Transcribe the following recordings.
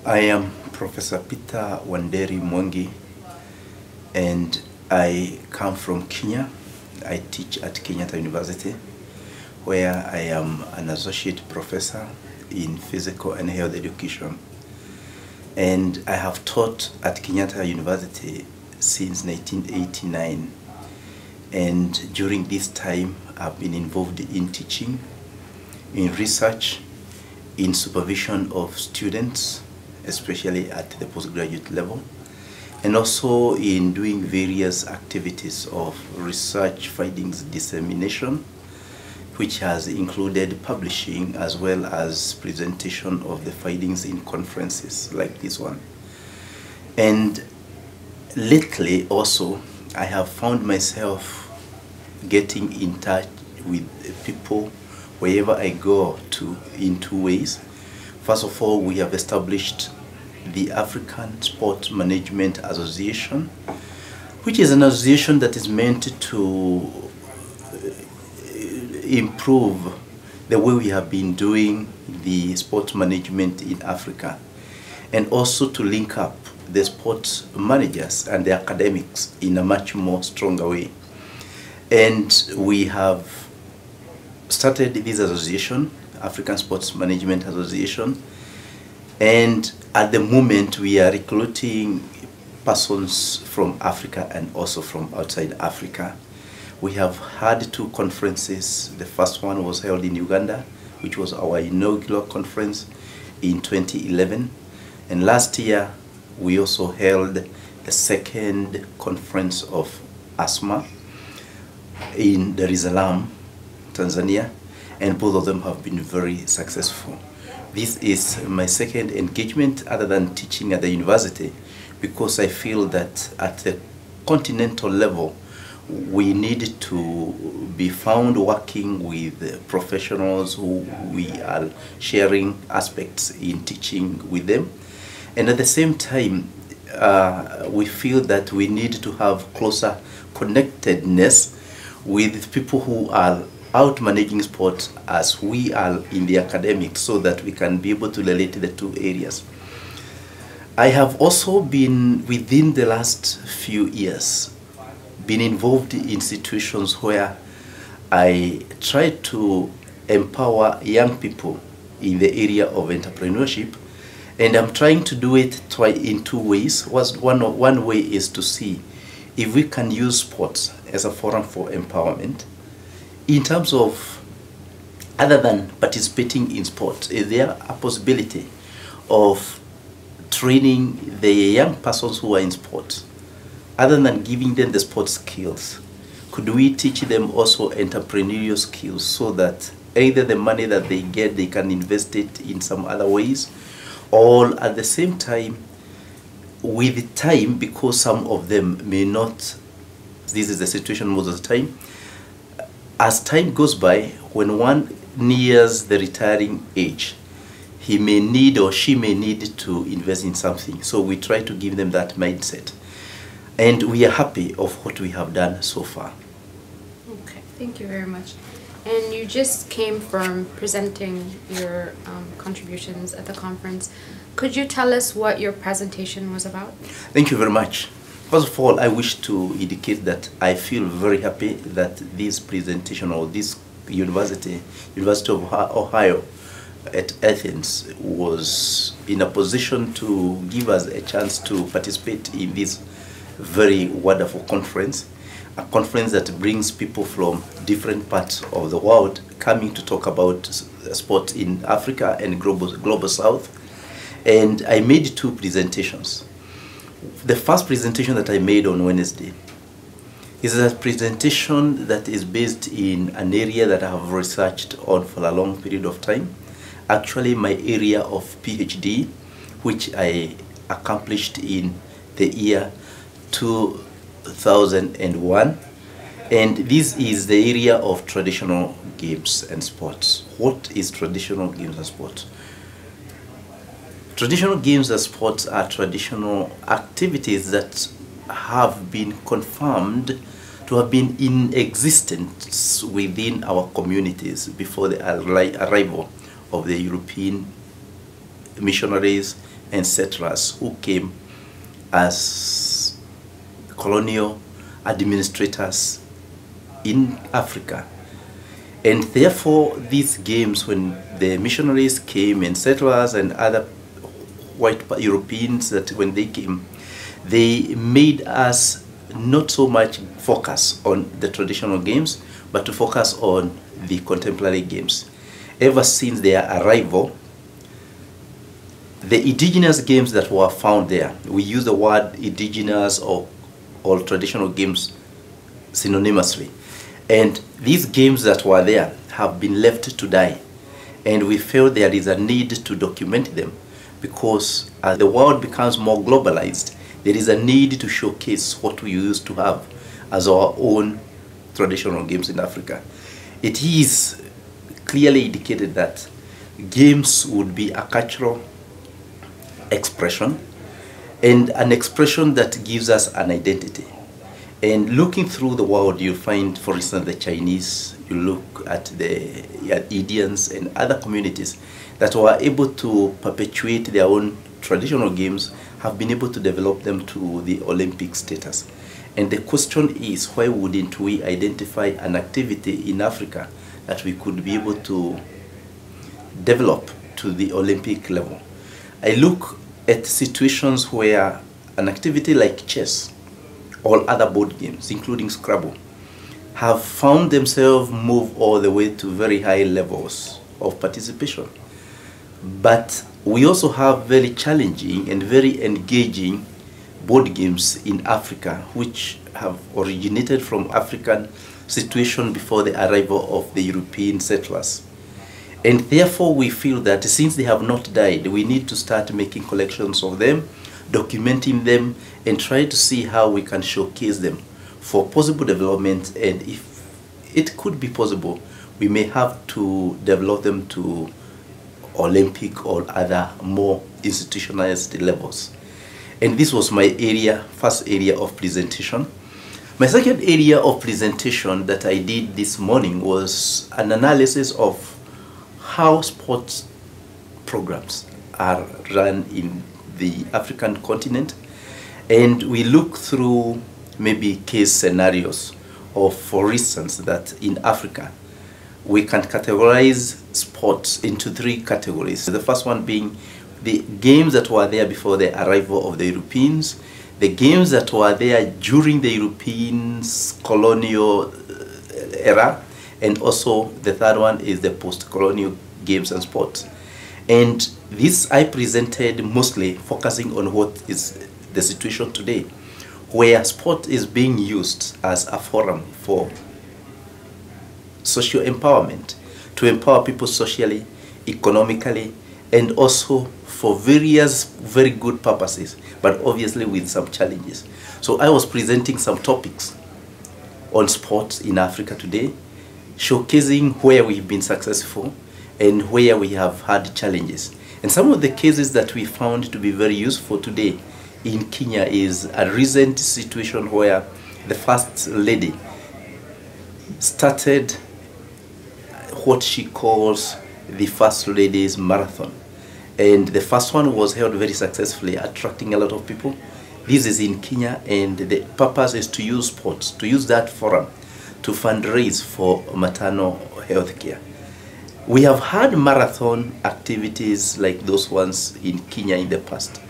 I am Professor Peter Wanderi, and I come from Kenya. I teach at Kenyatta University, where I am an associate professor in physical and health education. And I have taught at Kenyatta University since 1989. And during this time, I've been involved in teaching, in research, in supervision of students, especially at the postgraduate level, and also in doing various activities of research findings dissemination, which has included publishing as well as presentation of the findings in conferences like this one. And lately also, I have found myself getting in touch with people wherever I go to in two ways. First of all, we have established the African Sport Management Association, which is an association that is meant to improve the way we have been doing the sport management in Africa, and also to link up the sports managers and the academics in a much more stronger way. And we have started this association, African Sports Management Association, and at the moment we are recruiting persons from Africa and also from outside Africa. We have had two conferences. The first one was held in Uganda, which was our inaugural conference in 2011. And last year we also held the second conference of ASMA in Dar es Salaam, Tanzania, and both of them have been very successful. This is my second engagement other than teaching at the university, because I feel that at the continental level we need to be found working with professionals who we are sharing aspects in teaching with them. And at the same time, we feel that we need to have closer connectedness with people who are out managing sports as we are in the academics, so that we can be able to relate the two areas. I have also been, within the last few years, been involved in situations where I try to empower young people in the area of entrepreneurship, and I'm trying to do it in two ways. One way is to see if we can use sports as a forum for empowerment in terms of, other than participating in sports, is there a possibility of training the young persons who are in sports? Other than giving them the sports skills, could we teach them also entrepreneurial skills, so that either the money that they get, they can invest it in some other ways, or at the same time, with time, because some of them may not, this is the situation most of the time, as time goes by, when one nears the retiring age, he may need or she may need to invest in something. So we try to give them that mindset. And we are happy of what we have done so far. Okay, thank you very much. And you just came from presenting your contributions at the conference. Could you tell us what your presentation was about? Thank you very much. First of all, I wish to indicate that I feel very happy that this presentation, or this University of Ohio at Athens, was in a position to give us a chance to participate in this very wonderful conference, a conference that brings people from different parts of the world coming to talk about sport in Africa and global South. And I made two presentations. The first presentation that I made on Wednesday is a presentation that is based in an area that I have researched on for a long period of time. Actually, my area of PhD, which I accomplished in the year 2001. And this is the area of traditional games and sports. What is traditional games and sports? Traditional games and sports are traditional activities that have been confirmed to have been in existence within our communities before the arrival of the European missionaries and settlers who came as colonial administrators in Africa. And therefore, these games, when the missionaries came and settlers and other white Europeans, that when they came, they made us not so much focus on the traditional games, but to focus on the contemporary games. Ever since their arrival, the indigenous games that were found there, we use the word indigenous or traditional games synonymously. And these games that were there have been left to die. And we feel there is a need to document them, because as the world becomes more globalized, there is a need to showcase what we used to have as our own traditional games in Africa. It is clearly indicated that games would be a cultural expression, and an expression that gives us an identity. And looking through the world, you find, for instance, the Chinese, you look at the Indians and other communities that were able to perpetuate their own traditional games, have been able to develop them to the Olympic status. And the question is, why wouldn't we identify an activity in Africa that we could be able to develop to the Olympic level? I look at situations where an activity like chess or other board games, including Scrabble, have found themselves move all the way to very high levels of participation. But we also have very challenging and very engaging board games in Africa, which have originated from African situation before the arrival of the European settlers. And therefore we feel that since they have not died, we need to start making collections of them, documenting them, and try to see how we can showcase them for possible development. And if it could be possible, we may have to develop them to Olympic or other more institutionalized levels. And this was my first area of presentation. My second area of presentation that I did this morning was an analysis of how sports programs are run in the African continent. And we look through maybe case scenarios of, for instance, that in Africa, we can categorize sports into 3 categories. The first one being the games that were there before the arrival of the Europeans, the games that were there during the Europeans' colonial era, and also the third one is the post-colonial games and sports. And this I presented mostly focusing on what is the situation today, where sport is being used as a forum for social empowerment, to empower people socially, economically, and also for various very good purposes, but obviously with some challenges. So I was presenting some topics on sports in Africa today, showcasing where we've been successful and where we have had challenges. And some of the cases that we found to be very useful today in Kenya is a recent situation where the First Lady started what she calls the First Lady's Marathon. And the first one was held very successfully, attracting a lot of people. This is in Kenya, and the purpose is to use sports, to use that forum to fundraise for maternal health care. We have had marathon activities like those ones in Kenya in the past,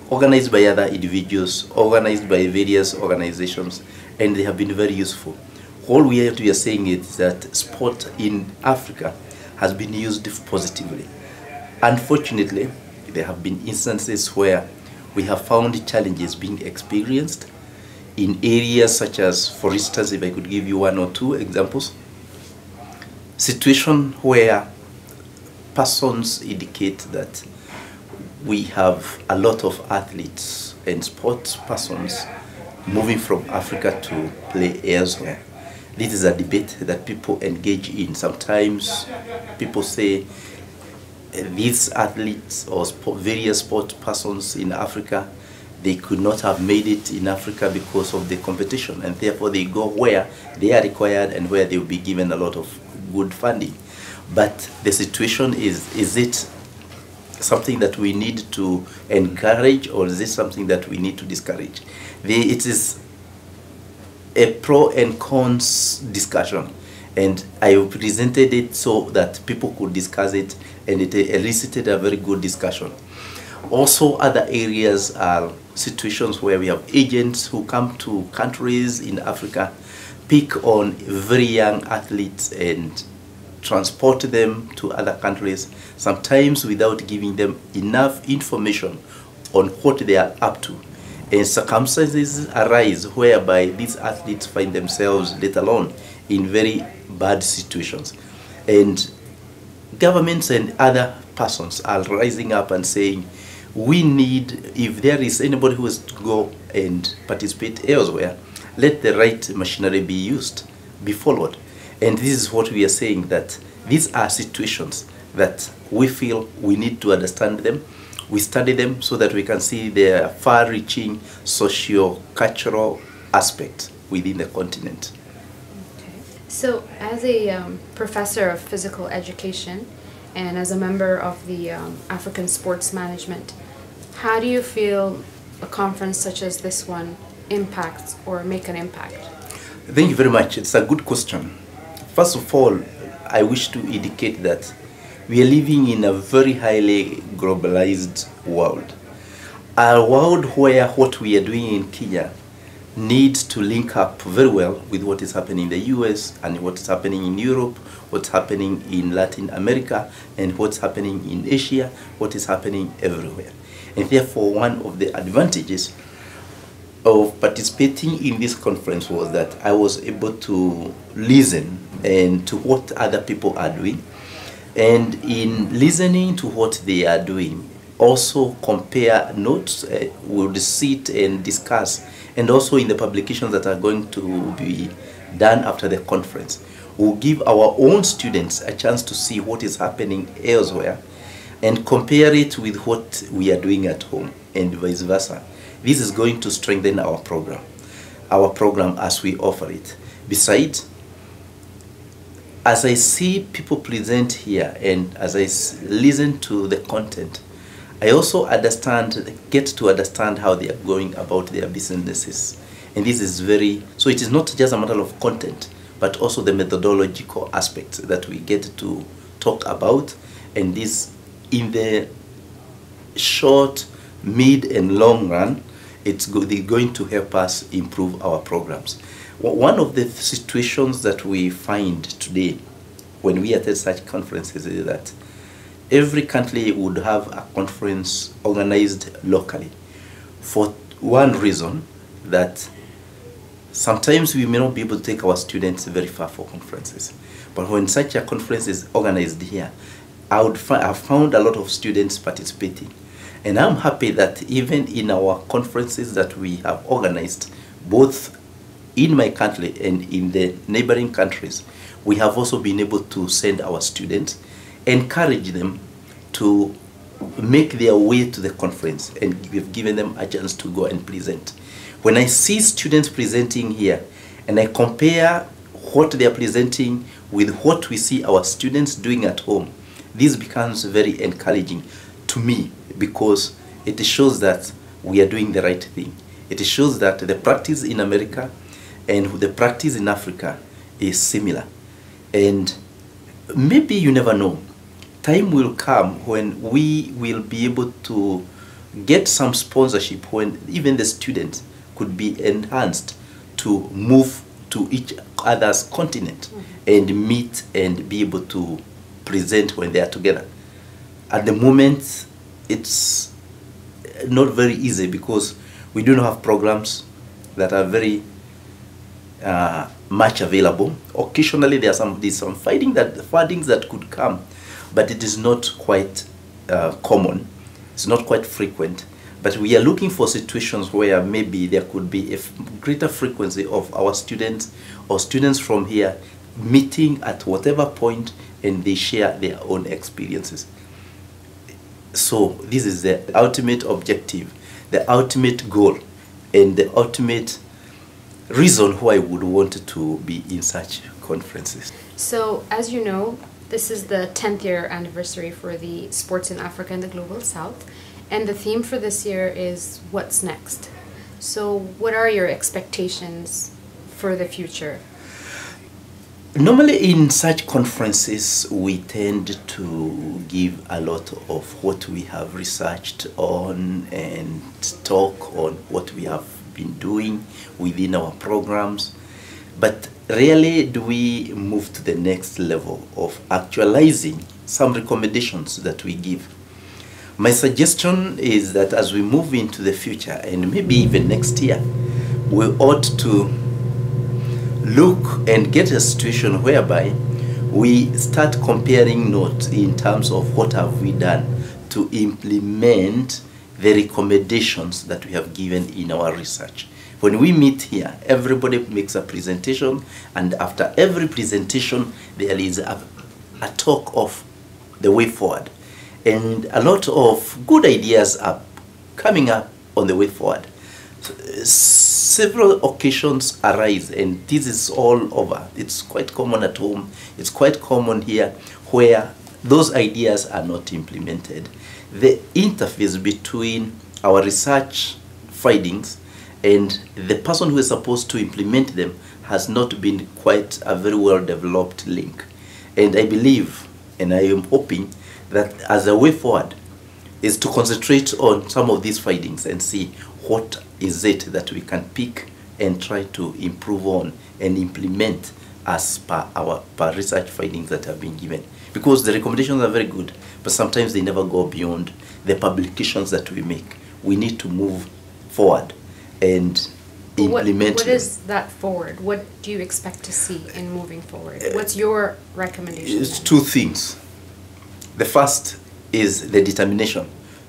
organized by other individuals, organized by various organizations, and they have been very useful. All we are saying is that sport in Africa has been used positively. Unfortunately, there have been instances where we have found challenges being experienced in areas such as, for instance, if I could give you 1 or 2 examples, situation where persons indicate that we have a lot of athletes and sports persons moving from Africa to play elsewhere. This is a debate that people engage in. Sometimes people say these athletes or various sport persons in Africa, they could not have made it in Africa because of the competition, and therefore they go where they are required and where they will be given a lot of good funding. But the situation is it something that we need to encourage, or is this something that we need to discourage? It is a pro and cons discussion, and I presented it so that people could discuss it, and it elicited a very good discussion. Also, other areas are situations where we have agents who come to countries in Africa, pick on very young athletes and transport them to other countries, sometimes without giving them enough information on what they are up to. And circumstances arise whereby these athletes find themselves, let alone, in very bad situations. And governments and other persons are rising up and saying, we need, if there is anybody who is to go and participate elsewhere, let the right machinery be used, be followed. And this is what we are saying, that these are situations that we feel we need to understand them. We study them so that we can see their far-reaching socio-cultural aspects within the continent. Okay. So, as a professor of physical education and as a member of the African Sports Management, how do you feel a conference such as this one impacts or make an impact? Thank you very much. It's a good question. First of all, I wish to indicate that we are living in a very highly globalized world. A world where what we are doing in Kenya needs to link up very well with what is happening in the US and what is happening in Europe, what's happening in Latin America, and what's happening in Asia, what is happening everywhere. And therefore, one of the advantages of participating in this conference was that I was able to listen and to what other people are doing, and in listening to what they are doing, also compare notes, we'll sit and discuss, and also in the publications that are going to be done after the conference, we'll give our own students a chance to see what is happening elsewhere and compare it with what we are doing at home, and vice versa. This is going to strengthen our program as we offer it. Besides, as I see people present here and as I listen to the content, I also get to understand how they are going about their businesses. And this is so it is not just a matter of content, but also the methodological aspects that we get to talk about. And this, in the short, mid, and long run, it's going to help us improve our programs. One of the situations that we find today when we attend such conferences is that every country would have a conference organized locally, for one reason, that sometimes we may not be able to take our students very far for conferences. But when such a conference is organized here, I've found a lot of students participating. And I'm happy that even in our conferences that we have organized, both in my country and in the neighboring countries, we have also been able to send our students, encourage them to make their way to the conference, and we've given them a chance to go and present. When I see students presenting here and I compare what they are presenting with what we see our students doing at home, this becomes very encouraging to me, because it shows that we are doing the right thing. It shows that the practice in America and the practice in Africa is similar. And maybe, you never know, time will come when we will be able to get some sponsorship, when even the students could be enhanced to move to each other's continent and meet and be able to present when they are together. At the moment, it's not very easy because we do not have programs that are very much available. Occasionally there's some fundings that could come, but it is not quite common. It's not quite frequent. But we are looking for situations where maybe there could be a greater frequency of our students or students from here meeting at whatever point, and they share their own experiences. So this is the ultimate objective, the ultimate goal, and the ultimate reason why I would want to be in such conferences. So, as you know, this is the 10th year anniversary for the Sports in Africa and the Global South, and the theme for this year is What's Next? So what are your expectations for the future? Normally in such conferences, we tend to give a lot of what we have researched on and talk on what we have been doing within our programs. But rarely do we move to the next level of actualizing some recommendations that we give. My suggestion is that as we move into the future, and maybe even next year, we ought to look and get a situation whereby we start comparing notes in terms of what have we done to implement the recommendations that we have given in our research. When we meet here, everybody makes a presentation, and after every presentation, there is a talk of the way forward. And a lot of good ideas are coming up on the way forward. Several occasions arise, and this is all over. It's quite common at home. It's quite common here, where those ideas are not implemented. The interface between our research findings and the person who is supposed to implement them has not been quite a very well developed link. And I believe, and I am hoping, that as a way forward is to concentrate on some of these findings and see what is it that we can pick and try to improve on and implement as per our research findings that have been given. Because the recommendations are very good, but sometimes they never go beyond the publications that we make. We need to move forward and implement. What is that forward? What do you expect to see in moving forward? What's your recommendation? It's two things. The first is the determination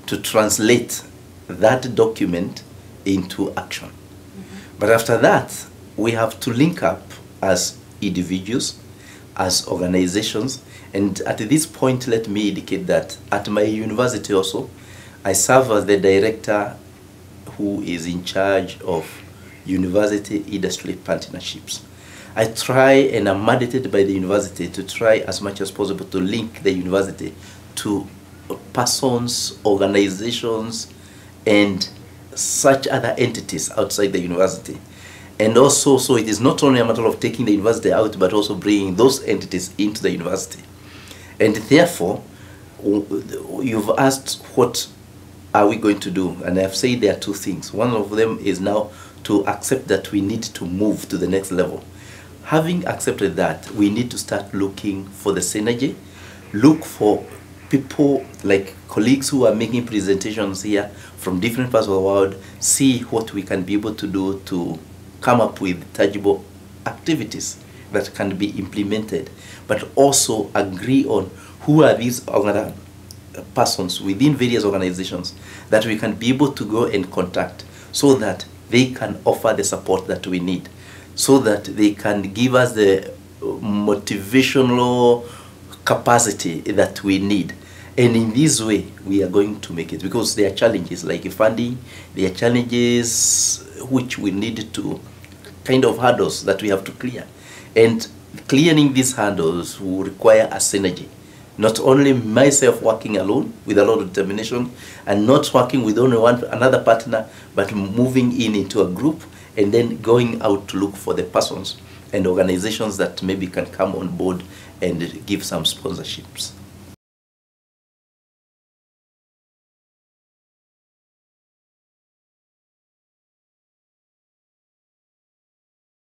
to translate that document into action. But after that, we have to link up as individuals, as organizations, and at this point, let me indicate that at my university also, I serve as the director who is in charge of university industry partnerships. I try, and I'm mandated by the university to try as much as possible to link the university to persons, organizations, and such other entities outside the university. And also, so it is not only a matter of taking the university out, but also bringing those entities into the university. And therefore, you've asked what are we going to do? And I've said there are two things. One of them is now to accept that we need to move to the next level. Having accepted that, we need to start looking for the synergy, look for people like colleagues who are making presentations here from different parts of the world, see what we can be able to do to come up with tangible activities that can be implemented, but also agree on who are these persons within various organizations that we can be able to go and contact so that they can offer the support that we need, so that they can give us the motivational capacity that we need. And in this way, we are going to make it, because there are challenges like funding, there are challenges which we need to kind of hurdles that we have to clear. And clearing these hurdles will require a synergy. Not only myself working alone with a lot of determination and not working with only another partner, but moving into a group and then going out to look for the persons and organizations that maybe can come on board and give some sponsorships.